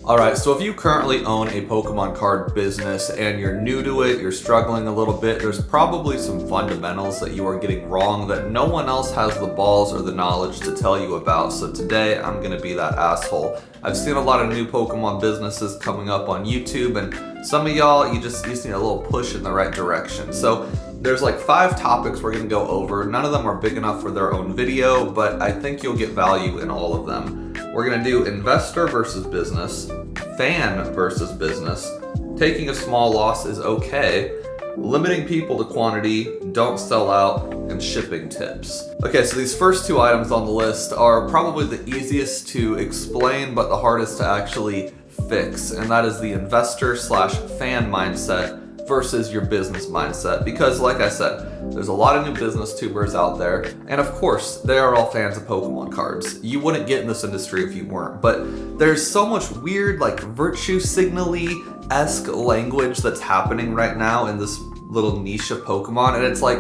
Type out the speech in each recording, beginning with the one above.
Alright, so if you currently own a Pokemon card business and you're new to it, you're struggling a little bit, there's probably some fundamentals that you are getting wrong that no one else has the balls or the knowledge to tell you about. So today I'm going to be that asshole. I've seen a lot of new Pokemon businesses coming up on YouTube, and some of y'all, you just need a little push in the right direction. So there's like 5 topics we're going to go over. None of them are big enough for their own video, but I think you'll get value in all of them. We're going to do investor versus business, fan versus business, taking a small loss is okay, limiting people to quantity, don't sell out, and shipping tips. Okay, so these first 2 items on the list are probably the easiest to explain but the hardest to actually fix, and that is the investor/fan mindset versus your business mindset. Because like I said, there's a lot of new business tubers out there, and of course they are all fans of Pokemon cards. You wouldn't get in this industry if you weren't, but there's so much weird like virtue signal-y-esque language that's happening right now in this little niche of Pokemon, and it's like,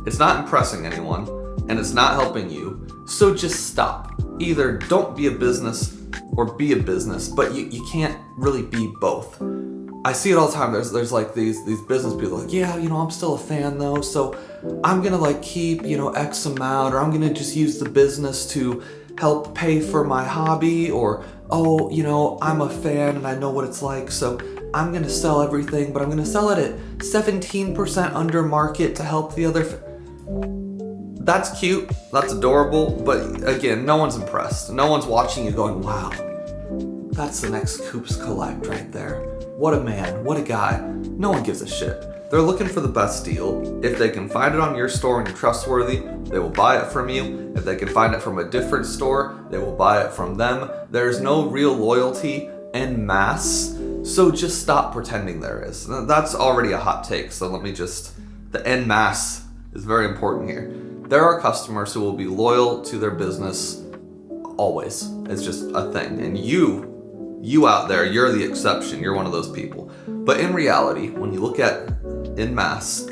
it's not impressing anyone and it's not helping you, so just stop. Either don't be a business or be a business, but you can't really be both. I see it all the time. There's like these business people like, yeah, I'm still a fan though, so I'm gonna like keep, X amount, or I'm gonna just use the business to help pay for my hobby, or, oh, I'm a fan and I know what it's like, so I'm gonna sell everything, but I'm gonna sell it at 17% under market to help the other. That's cute, that's adorable, but again, no one's impressed. No one's watching you going, wow, that's the next Coops Collect right there. What a man, what a guy. No one gives a shit. They're looking for the best deal. If they can find it on your store and you're trustworthy, they will buy it from you. If they can find it from a different store, they will buy it from them. There's no real loyalty en masse, so just stop pretending there is. That's already a hot take, so the en masse is very important here. There are customers who will be loyal to their business always. It's just a thing, and you out there, you're the exception. You're one of those people. But in reality, when you look at en masse,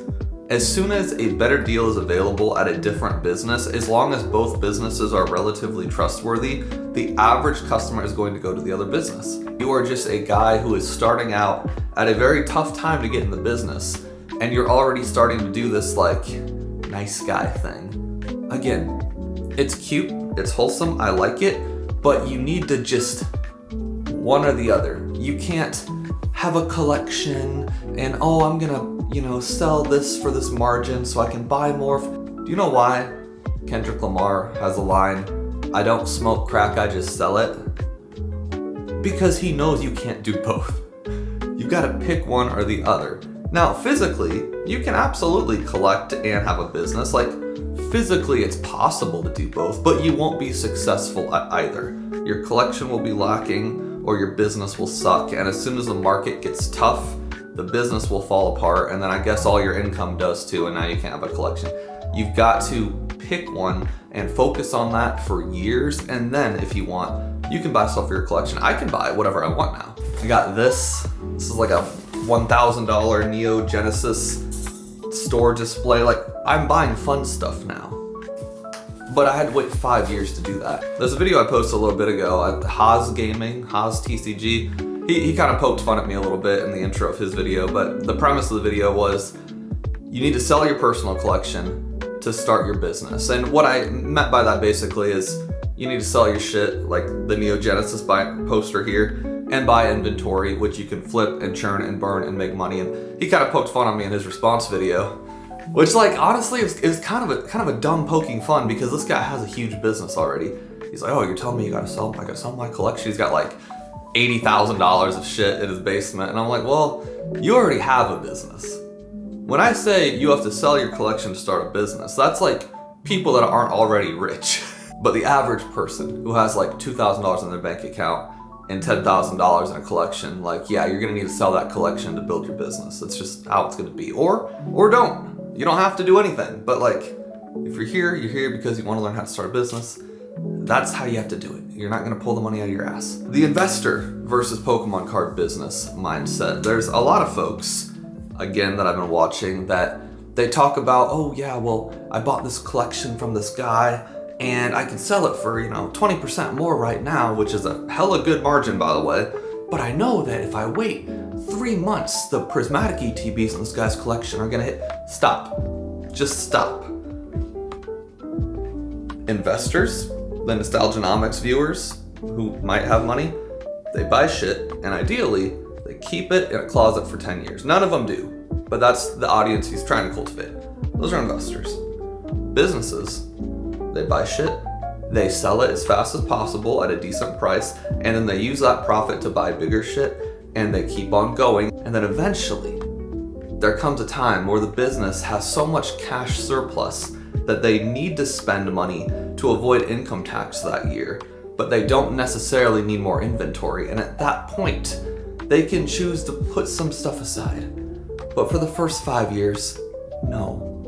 as soon as a better deal is available at a different business, as long as both businesses are relatively trustworthy, the average customer is going to go to the other business. You are just a guy who is starting out at a very tough time to get in the business, and you're already starting to do this like nice guy thing. Again, it's cute, it's wholesome, I like it, but you need to just one or the other. You can't have a collection and, oh, I'm gonna, sell this for this margin so I can buy more. Do you know why Kendrick Lamar has a line, I don't smoke crack, I just sell it? Because he knows you can't do both. You've got to pick one or the other. Now, physically, you can absolutely collect and have a business. Like, physically, it's possible to do both, but you won't be successful at either. Your collection will be lacking, or your business will suck, and as soon as the market gets tough, the business will fall apart, and then I guess all your income does too, and now you can't have a collection. You've got to pick one and focus on that for years, and then if you want, you can buy stuff for your collection. I can buy whatever I want now. I got this. This is like a $1,000 Neo Genesis store display. Like, I'm buying fun stuff now. But I had to wait 5 years to do that. There's a video I posted a little bit ago at Haas Gaming, Haas TCG. He kind of poked fun at me a little bit in the intro of his video, but the premise of the video was you need to sell your personal collection to start your business. And what I meant by that basically is you need to sell your shit, like the Neo Genesis poster here, and buy inventory, which you can flip and churn and burn and make money. And he kind of poked fun on me in his response video. Which, like, honestly, is kind of a dumb poking fun, because this guy has a huge business already. He's like, oh, you're telling me I gotta sell my collection? He's got like $80,000 of shit in his basement. And I'm like, well, you already have a business. When I say you have to sell your collection to start a business, that's like people that aren't already rich. But the average person who has like $2,000 in their bank account and $10,000 in a collection, like, yeah, you're gonna need to sell that collection to build your business. That's just how it's gonna be. Or don't. You don't have to do anything, but like, if you're here because you want to learn how to start a business. That's how you have to do it. You're not going to pull the money out of your ass. The investor versus Pokemon card business mindset. There's a lot of folks, again, that I've been watching that they talk about, oh yeah, well, I bought this collection from this guy and I can sell it for, 20% more right now, which is a hella good margin, by the way. but I know that if I wait 3 months, the prismatic ETBs in this guy's collection are gonna hit. Stop. Just stop. Investors, the Nostalgianomics viewers who might have money, they buy shit, and ideally, they keep it in a closet for 10 years. None of them do, but that's the audience he's trying to cultivate. Those are investors. Businesses, they buy shit, they sell it as fast as possible at a decent price, and then they use that profit to buy bigger shit, and they keep on going, and then eventually, there comes a time where the business has so much cash surplus that they need to spend money to avoid income tax that year, but they don't necessarily need more inventory, and at that point, they can choose to put some stuff aside. But for the first 5 years, no,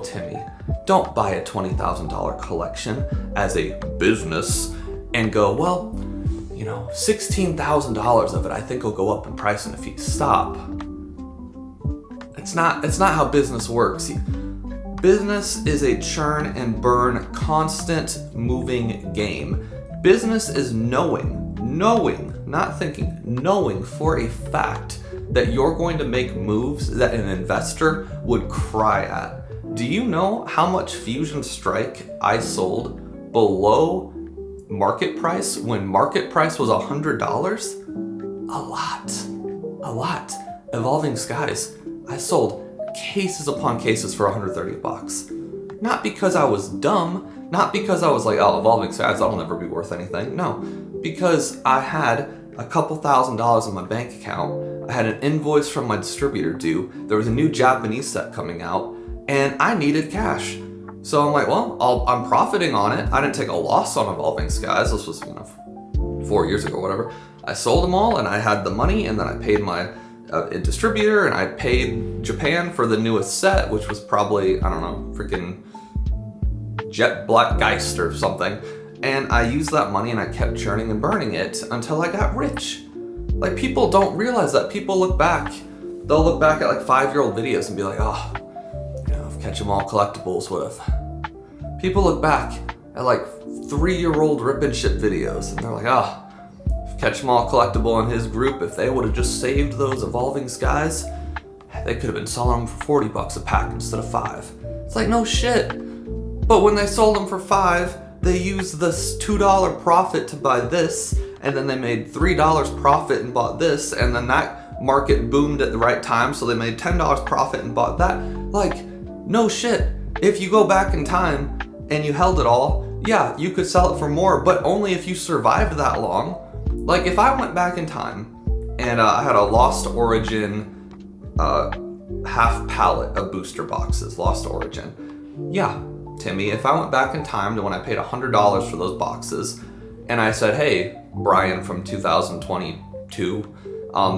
Timmy. Don't buy a $20,000 collection as a business and go, well, $16,000 of it I think will go up in price in a few. Stop. It's not how business works. Business is a churn and burn, constant moving game. Business is knowing, not thinking, knowing for a fact that you're going to make moves that an investor would cry at. Do you know how much Fusion Strike I sold below market price when market price was $100? A lot. Evolving Skies, I sold cases upon cases for $130. Not because I was dumb, not because I was like, oh, Evolving Skies, that'll never be worth anything. No, because I had a couple $1,000s in my bank account. I had an invoice from my distributor due. There was a new Japanese set coming out, and I needed cash. So I'm like, well, I'm profiting on it. I didn't take a loss on Evolving Skies. This was 4 years ago, whatever. I sold them all, and I had the money, and then I paid my distributor, and I paid Japan for the newest set, which was probably, I don't know, freaking Jet Black Geist or something. And I used that money and I kept churning and burning it until I got rich. Like, people don't realize that. People look back. They'll look back at like 5-year-old videos and be like, oh, if Catch 'em All Collectibles would have. People look back at like 3-year-old rip and ship videos and they're like, oh, if Catch 'em All Collectible and his group, if they would have just saved those Evolving Skies, they could have been selling them for $40 a pack instead of $5. It's like, no shit. But when they sold them for $5, they used this $2 profit to buy this, and then they made $3 profit and bought this, and then that market boomed at the right time, so they made $10 profit and bought that. Like, no shit. If you go back in time and you held it all, yeah, you could sell it for more, but only if you survived that long. Like, if I went back in time and I had a Lost Origin half pallet of booster boxes, Lost Origin, yeah, Timmy, if I went back in time to when I paid $100 for those boxes, and I said, hey, Brian from 2022,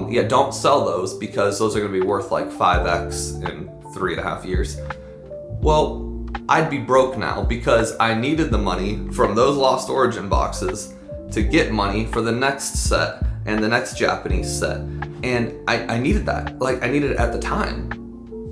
yeah, don't sell those because those are going to be worth like 5x in 3.5 years. Well, I'd be broke now because I needed the money from those Lost Origin boxes to get money for the next set and the next Japanese set. And I needed that. Like, I needed it at the time.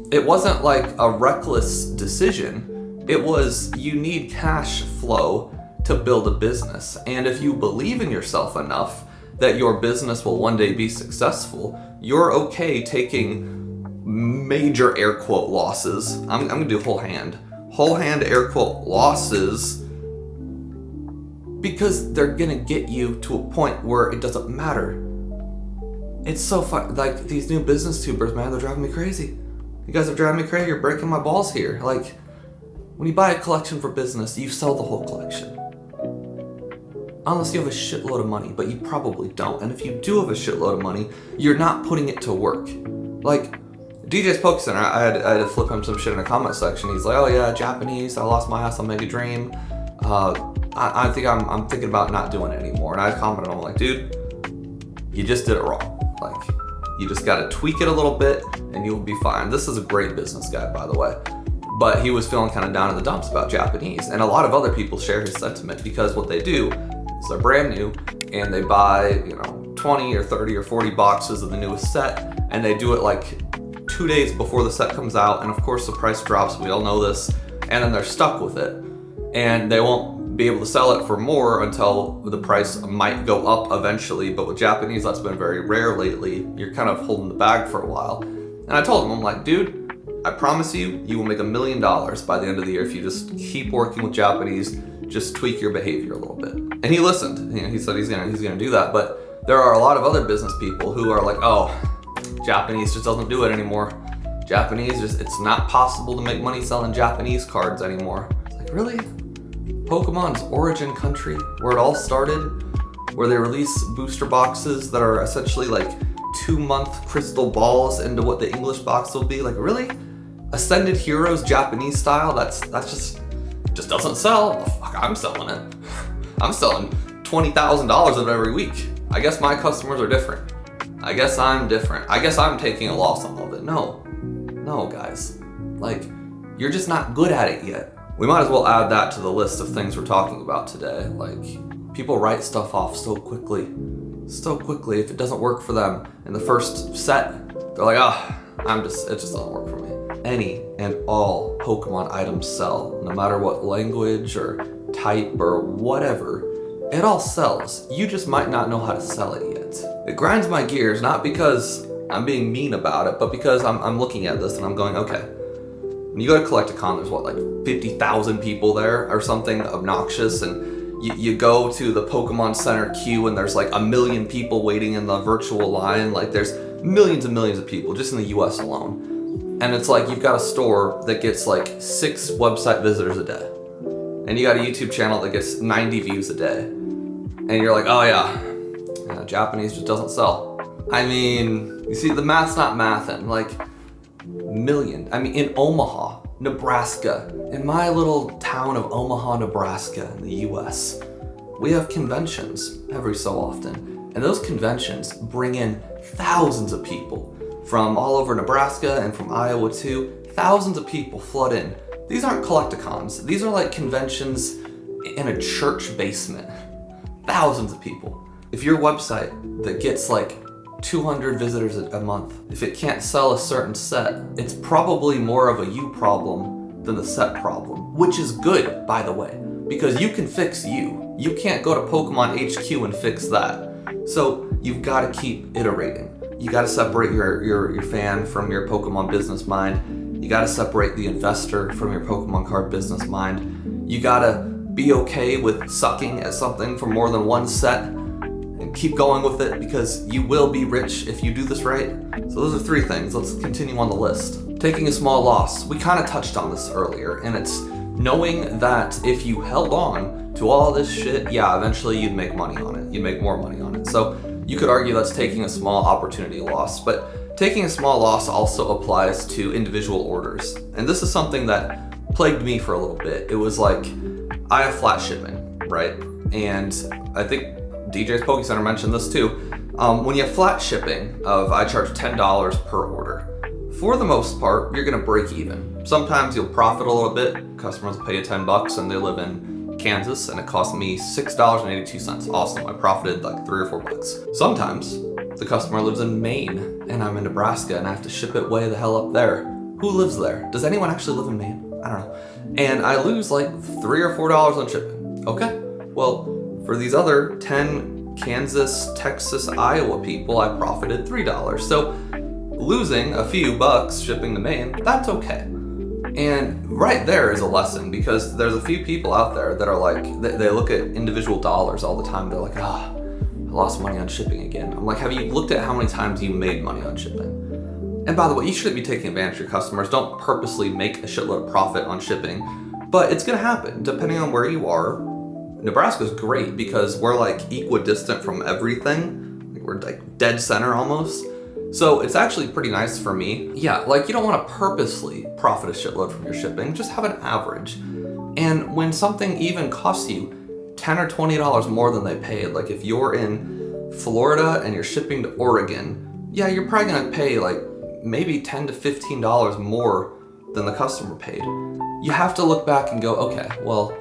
It wasn't like a reckless decision. It was, you need cash flow to build a business. And if you believe in yourself enough that your business will one day be successful, you're okay taking major air quote losses. I'm gonna do whole hand air quote losses, because they're gonna get you to a point where it doesn't matter. It's so fun. Like, these new business tubers, man, they're driving me crazy. You guys are driving me crazy. You're breaking my balls here. Like, when you buy a collection for business, you sell the whole collection. Unless you have a shitload of money, but you probably don't. And if you do have a shitload of money, you're not putting it to work. Like, DJ's Poke Center, I had to flip him some shit in the comment section. He's like, oh yeah, Japanese, I lost my ass on Mega Dream. I think I'm thinking about not doing it anymore. And I commented on him like, dude, you just did it wrong. Like, you just gotta tweak it a little bit and you'll be fine. This is a great business guy, by the way. But he was feeling kind of down in the dumps about Japanese. And a lot of other people share his sentiment because what they do is they're brand new and they buy, 20 or 30 or 40 boxes of the newest set, and they do it like 2 days before the set comes out, and of course the price drops, we all know this, and then they're stuck with it. And they won't be able to sell it for more until the price might go up eventually. But with Japanese, that's been very rare lately. You're kind of holding the bag for a while. And I told him, I'm like, dude, I promise you, you will make $1 million by the end of the year if you just keep working with Japanese, just tweak your behavior a little bit. And he listened. He said he's gonna do that. But there are a lot of other business people who are like, oh, Japanese just doesn't do it anymore. It's not possible to make money selling Japanese cards anymore. It's like, really? Pokemon's origin country, where it all started, where they release booster boxes that are essentially like 2-month crystal balls into what the English box will be. Like, really? Ascended Heroes Japanese style? That just doesn't sell. Well, fuck, I'm selling it. I'm selling $20,000 of it every week. I guess my customers are different. I guess I'm different. I guess I'm taking a loss on all of it. No, guys. Like, you're just not good at it yet. We might as well add that to the list of things we're talking about today. Like, people write stuff off so quickly. If it doesn't work for them in the first set, they're like, it just doesn't work for me. Any and all Pokemon items sell, no matter what language or type or whatever. It all sells. You just might not know how to sell it yet. It grinds my gears, not because I'm being mean about it, but because I'm looking at this and I'm going, okay, when you go to Collect-A-Con, there's what, like 50,000 people there or something obnoxious, and you go to the Pokemon Center queue and there's like 1 million people waiting in the virtual line. Like, there's millions and millions of people just in the US alone. And it's like, you've got a store that gets like 6 website visitors a day. And you got a YouTube channel that gets 90 views a day. And you're like, oh yeah, Japanese just doesn't sell. I mean, you see, the math's not mathin'. Like, million. I mean, in Omaha, Nebraska, in my little town of Omaha, Nebraska in the US, we have conventions every so often. And those conventions bring in thousands of people from all over Nebraska and from Iowa too. Thousands of people flood in. These aren't Collect-A-Cons. These are like conventions in a church basement. Thousands of people. If your website that gets like 200 visitors a month, if it can't sell a certain set, it's probably more of a you problem than the set problem, which is good, by the way, because you can fix you. You can't go to Pokemon HQ and fix that. So you've got to keep iterating. You got to separate your fan from your Pokemon business mind. You got to separate the investor from your Pokemon card business mind. You got to be okay with sucking at something for more than one set and keep going with it, because you will be rich if you do this right. So those are 3 things. Let's continue on the list. Taking a small loss. We kind of touched on this earlier, and it's knowing that if you held on to all this shit, yeah, eventually you'd make money on it. You'd make more money on it. So you could argue that's taking a small opportunity loss, but taking a small loss also applies to individual orders. And this is something that plagued me for a little bit. It was like, I have flat shipping, right? And I think DJ's Poke Center mentioned this too. When you have flat shipping I charge $10 per order. For the most part, you're gonna break even. Sometimes you'll profit a little bit. Customers will pay you $10 and they live in Kansas and it cost me $6.82. Awesome, I profited like $3 or $4. Sometimes the customer lives in Maine and I'm in Nebraska and I have to ship it way the hell up there. Who lives there? Does anyone actually live in Maine? I don't know. And I lose like $3 or $4 on shipping. Okay, well, for these other 10 Kansas, Texas, Iowa people, I profited $3. So losing a few bucks shipping to Maine, that's okay. And right there is a lesson, because there's a few people out there that are like, they look at individual dollars all the time. They're like, I lost money on shipping again. I'm like, have you looked at how many times you made money on shipping? And by the way, you shouldn't be taking advantage of your customers. Don't purposely make a shitload of profit on shipping, but it's gonna happen depending on where you are. Nebraska's great because we're like equidistant from everything. Like, we're like dead center almost. So it's actually pretty nice for me. Yeah, like, you don't want to purposely profit a shitload from your shipping, just have an average. And when something even costs you $10 or $20 more than they paid, like if you're in Florida and you're shipping to Oregon, yeah, you're probably gonna pay like maybe $10 to $15 more than the customer paid. You have to look back and go, okay, well,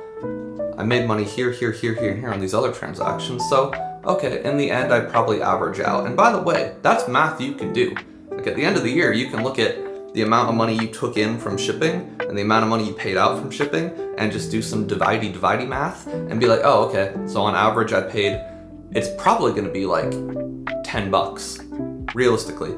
I made money here, here, here, here, and here on these other transactions. So, okay, in the end, I probably average out. And by the way, that's math you can do. Like, at the end of the year, you can look at the amount of money you took in from shipping and the amount of money you paid out from shipping and just do some divide math and be like, oh, okay, so on average I paid, it's probably gonna be like $10, realistically.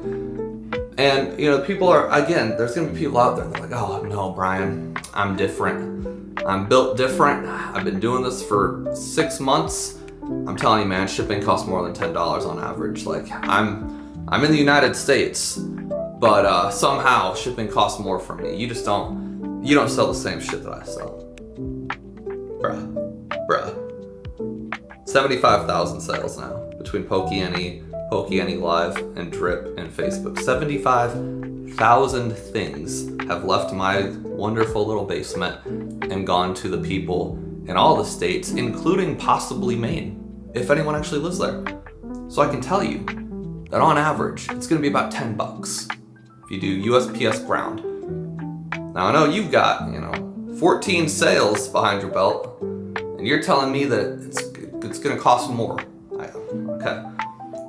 And people are, again, there's gonna be people out there that are like, oh no, Brian, I'm different. I'm built different. I've been doing this for 6 months. I'm telling you, man, shipping costs more than $10 on average. Like, I'm in the United States, but somehow shipping costs more for me. You don't sell the same shit that I sell. Bruh. 75,000 sales now between Pokey Live, and Drip, and Facebook. 75,000 things have left my wonderful little basement and gone to the people in all the states, including possibly Maine, if anyone actually lives there. So I can tell you that on average, it's gonna be about $10 if you do USPS ground. Now I know you've got, 14 sales behind your belt, and you're telling me that it's gonna cost more. Okay.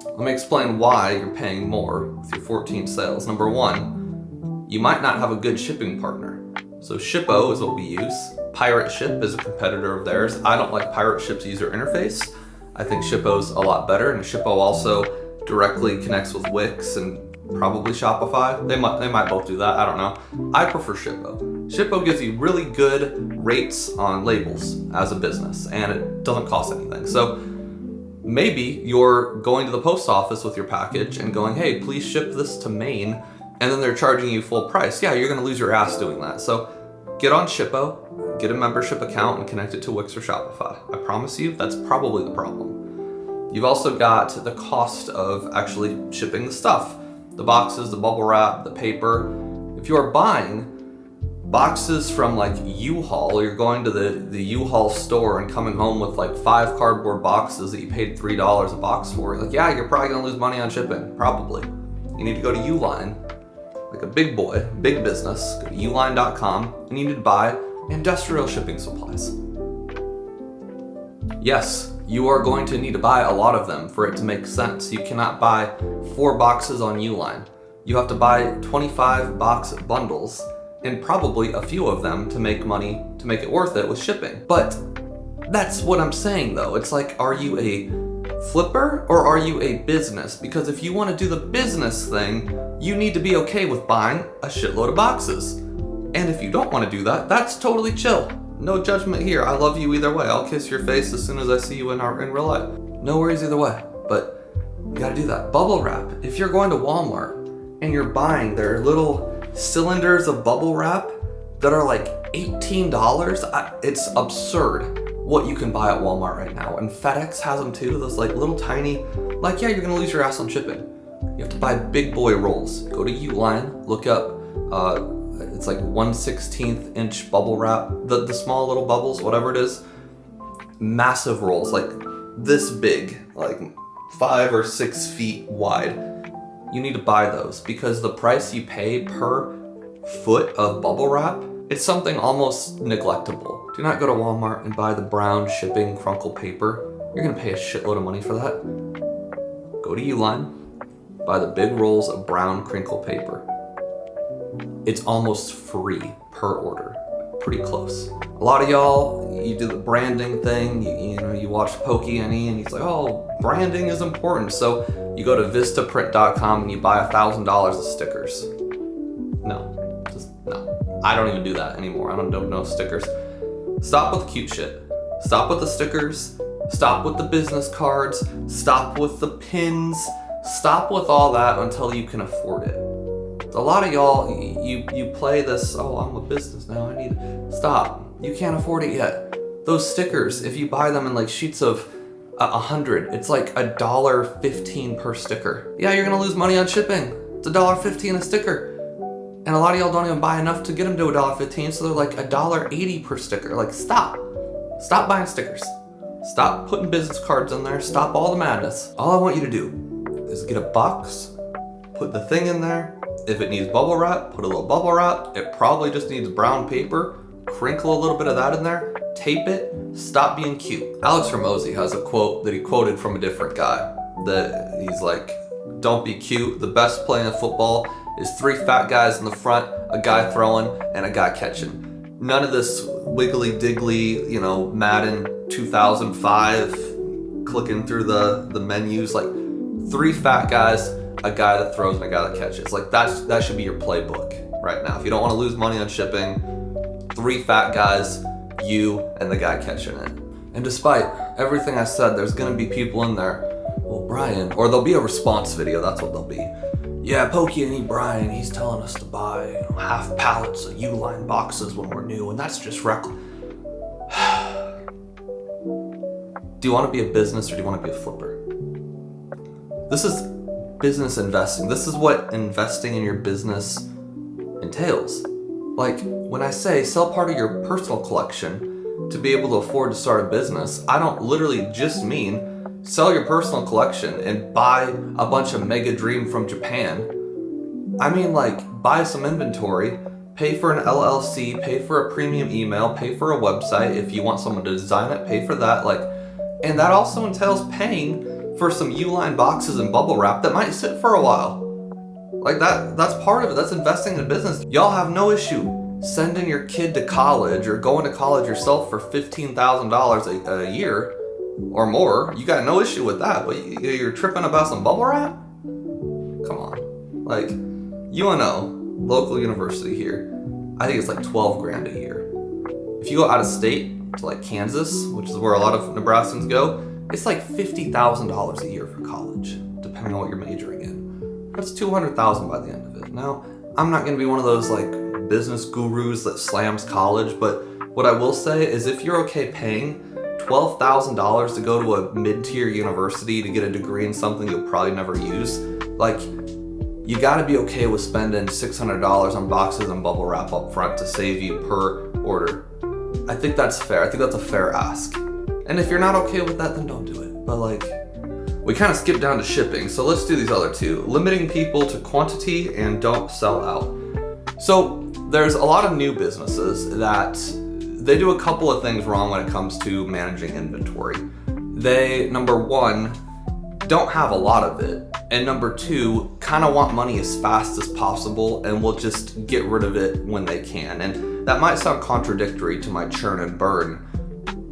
Let me explain why you're paying more with your 14 sales. Number one, you might not have a good shipping partner. So Shippo is what we use. Pirate Ship is a competitor of theirs. I don't like Pirate Ship's user interface. I think Shippo's a lot better, and Shippo also directly connects with Wix and probably Shopify. They might both do that, I don't know. I prefer Shippo. Shippo gives you really good rates on labels as a business, and it doesn't cost anything. So maybe you're going to the post office with your package and going, hey, please ship this to Maine, and then they're charging you full price. Yeah, you're gonna lose your ass doing that. So get on Shippo, get a membership account, and connect it to Wix or Shopify. I promise you, that's probably the problem. You've also got the cost of actually shipping the stuff. The boxes, the bubble wrap, the paper. If you're buying boxes from like U-Haul, or you're going to the U-Haul store and coming home with like 5 cardboard boxes that you paid $3 a box for, like, yeah, you're probably gonna lose money on shipping, probably. You need to go to Uline, like a big boy, big business, go to uline.com, and you need to buy industrial shipping supplies. Yes, you are going to need to buy a lot of them for it to make sense. You cannot buy 4 boxes on Uline. You have to buy 25 box bundles, and probably a few of them to make money, to make it worth it with shipping. But that's what I'm saying though. It's like, are you a flipper or are you a business? Because if you want to do the business thing, you need to be okay with buying a shitload of boxes. And if you don't want to do that, that's totally chill. No judgment here. I love you either way. I'll kiss your face as soon as I see you in real life. No worries either way, but you gotta do that. Bubble wrap. If you're going to Walmart and you're buying their little cylinders of bubble wrap that are like $18, it's absurd what you can buy at Walmart right now. And FedEx has them too, those like little tiny, like, yeah, you're gonna lose your ass on shipping. You have to buy big boy rolls. Go to Uline, look up, it's like 1/16 inch bubble wrap, the small little bubbles, whatever it is, massive rolls, like this big, like 5 or 6 feet wide. You need to buy those because the price you pay per foot of bubble wrap, it's something almost neglectable. Do not go to Walmart and buy the brown shipping crumple paper. You're gonna pay a shitload of money for that. Go to Uline, buy the big rolls of brown crinkle paper. It's almost free per order, pretty close. A lot of y'all, you do the branding thing, you watch Pokey and he's like, oh, branding is important. So you go to vistaprint.com and you buy $1,000 of stickers. No. I don't even do that anymore. I don't know stickers. Stop with the cute shit. Stop with the stickers. Stop with the business cards. Stop with the pins. Stop with all that until you can afford it. A lot of y'all, you play this, oh, I'm a business now, I need, stop. You can't afford it yet. Those stickers, if you buy them in like sheets of 100, it's like $1.15 per sticker. Yeah, you're gonna lose money on shipping. It's $1.15 a sticker. And a lot of y'all don't even buy enough to get them to $1.15, so they're like $1.80 per sticker. Like, stop. Stop buying stickers. Stop putting business cards in there. Stop all the madness. All I want you to do is get a box, put the thing in there. If it needs bubble wrap, put a little bubble wrap. It probably just needs brown paper. Crinkle a little bit of that in there. Tape it. Stop being cute. Alex Ramosi has a quote that he quoted from a different guy. That he's like, don't be cute. The best play in football is 3 fat guys in the front, a guy throwing, and a guy catching. None of this wiggly diggly, Madden 2005, clicking through the menus. Like 3 fat guys, a guy that throws, and a guy that catches. Like that should be your playbook right now. If you don't want to lose money on shipping, 3 fat guys, you and the guy catching it. And despite everything I said, there's gonna be people in there, well, Brian, or there'll be a response video, that's what they'll be. Yeah, Pokey and Brian, he's telling us to buy half pallets of Uline boxes when we're new, and that's just reckless. Do you want to be a business or do you want to be a flipper? This is business investing. This is what investing in your business entails. Like, when I say sell part of your personal collection to be able to afford to start a business, I don't literally just mean sell your personal collection and buy a bunch of Mega Dream from Japan. I mean, like, buy some inventory, pay for an LLC, pay for a premium email, pay for a website. If you want someone to design it, pay for that. And that also entails paying for some Uline boxes and bubble wrap that might sit for a while. Like that's part of it. That's investing in a business. Y'all have no issue sending your kid to college or going to college yourself for $15,000 a year or more. You got no issue with that, but you're tripping about some bubble wrap? Come on. Like, UNO, local university here, I think it's like 12 grand a year. If you go out of state to like Kansas, which is where a lot of Nebraskans go, it's like $50,000 a year for college, depending on what you're majoring in. That's $200,000 by the end of it. Now, I'm not gonna be one of those like business gurus that slams college, but what I will say is if you're okay paying $12,000 to go to a mid-tier university to get a degree in something you'll probably never use, like, you gotta be okay with spending $600 on boxes and bubble wrap up front to save you per order. I think that's fair. I think that's a fair ask. And if you're not okay with that, then don't do it. But like, we kind of skipped down to shipping, so let's do these other two. Limiting people to quantity and don't sell out. So there's a lot of new businesses that they do a couple of things wrong when it comes to managing inventory. They, number one, don't have a lot of it. And number two, kind of want money as fast as possible and will just get rid of it when they can. And that might sound contradictory to my churn and burn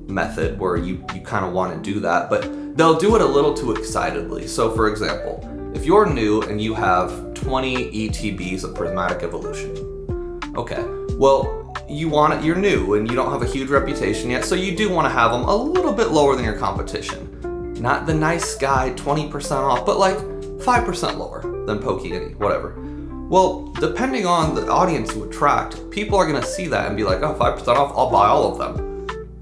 method where you kind of want to do that, but they'll do it a little too excitedly. So for example, if you're new and you have 20 ETBs of Prismatic Evolution, okay, well, you're new and you don't have a huge reputation yet, so you do want to have them a little bit lower than your competition. Not the nice guy 20% off, but like 5% lower than Pokey Any, whatever. Well, depending on the audience you attract, people are gonna see that and be like, oh, 5% off, I'll buy all of them.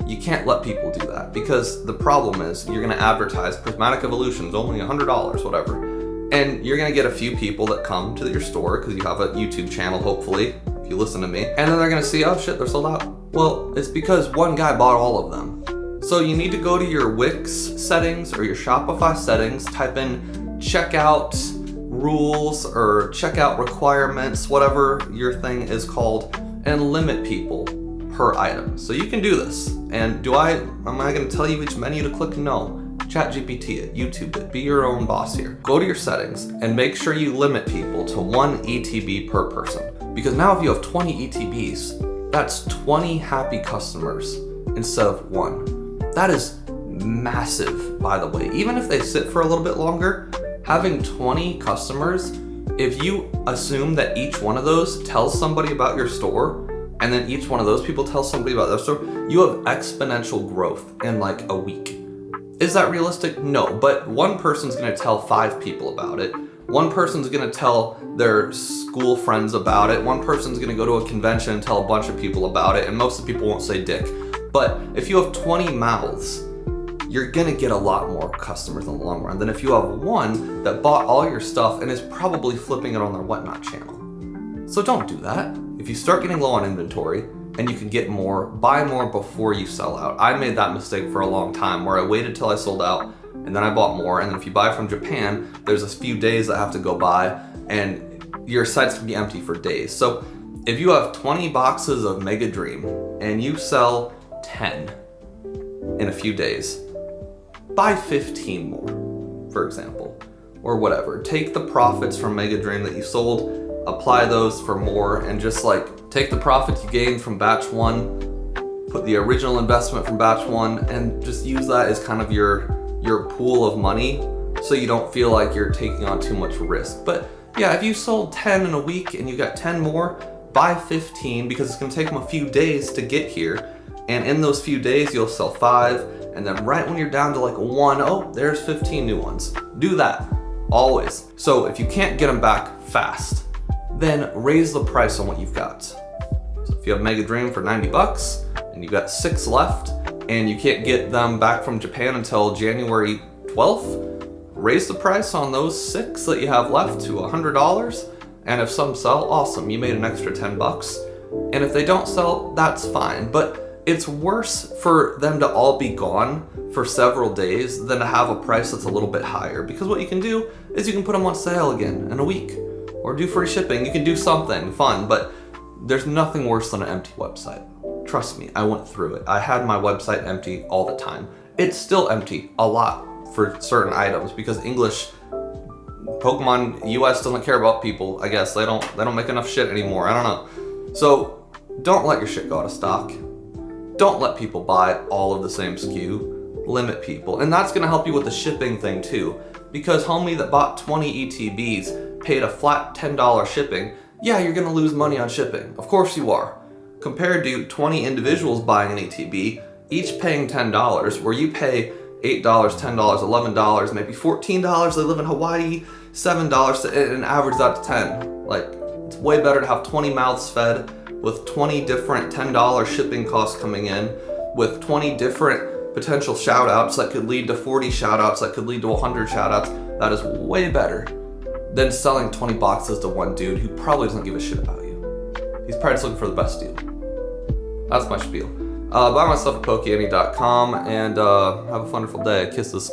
You can't let people do that because the problem is you're gonna advertise Prismatic Evolution's only $100, whatever. And you're gonna get a few people that come to your store because you have a YouTube channel, hopefully, if you listen to me. And then they're gonna see, oh shit, they're sold out. Well, it's because one guy bought all of them. So you need to go to your Wix settings or your Shopify settings, type in checkout rules or checkout requirements, whatever your thing is called, and limit people per item. So you can do this. And am I gonna tell you which menu to click? No. ChatGPT it, YouTube it, be your own boss here. Go to your settings and make sure you limit people to 1 ETB per person. Because now if you have 20 ETBs, that's 20 happy customers instead of 1. That is massive, by the way. Even if they sit for a little bit longer, having 20 customers, if you assume that each one of those tells somebody about your store, and then each one of those people tells somebody about their store, you have exponential growth in like a week. Is that realistic? No, but one person's gonna tell 5 people about it. One person's gonna tell their school friends about it. One person's gonna go to a convention and tell a bunch of people about it, and most of the people won't say dick. But if you have 20 mouths, you're gonna get a lot more customers in the long run than if you have one that bought all your stuff and is probably flipping it on their Whatnot channel. So don't do that. If you start getting low on inventory and you can get more, buy more before you sell out. I made that mistake for a long time where I waited till I sold out and then I bought more. And then if you buy from Japan, there's a few days that have to go by and your sites can be empty for days. So if you have 20 boxes of Mega Dream and you sell 10 in a few days, buy 15 more, for example, or whatever. Take the profits from Mega Dream that you sold apply those for more, and just like take the profit you gained from batch 1, put the original investment from batch 1, and just use that as kind of your pool of money, so you don't feel like you're taking on too much risk. But yeah, if you sold 10 in a week and you got 10 more, buy 15, because it's gonna take them a few days to get here. And in those few days, you'll sell 5, and then right when you're down to like 1, oh, there's 15 new ones. Do that, always. So if you can't get them back fast, then raise the price on what you've got. So if you have Mega Dream for 90 bucks, and you've got 6 left, and you can't get them back from Japan until January 12th, raise the price on those 6 that you have left to $100, and if some sell, awesome, you made an extra 10 bucks. And if they don't sell, that's fine. But it's worse for them to all be gone for several days than to have a price that's a little bit higher, because what you can do is you can put them on sale again in a week, or do free shipping. You can do something fun, but there's nothing worse than an empty website. Trust me, I went through it. I had my website empty all the time. It's still empty a lot for certain items, because Pokemon US doesn't care about people, I guess. They don't make enough shit anymore. I don't know. So don't let your shit go out of stock. Don't let people buy all of the same SKU. Limit people. And that's gonna help you with the shipping thing too. Because homie that bought 20 ETBs paid a flat $10 shipping, yeah, you're gonna lose money on shipping. Of course you are. Compared to 20 individuals buying an ETB, each paying $10, where you pay $8, $10, $11, maybe $14, they live in Hawaii, $7, and average that to 10. Like, it's way better to have 20 mouths fed with 20 different $10 shipping costs coming in, with 20 different potential shout outs that could lead to 40 shout outs, that could lead to 100 shout outs. That is way better than selling 20 boxes to one dude who probably doesn't give a shit about you. He's probably just looking for the best deal. That's my spiel. Buy my stuff at pokeannie.com, and have a wonderful day. Kisses.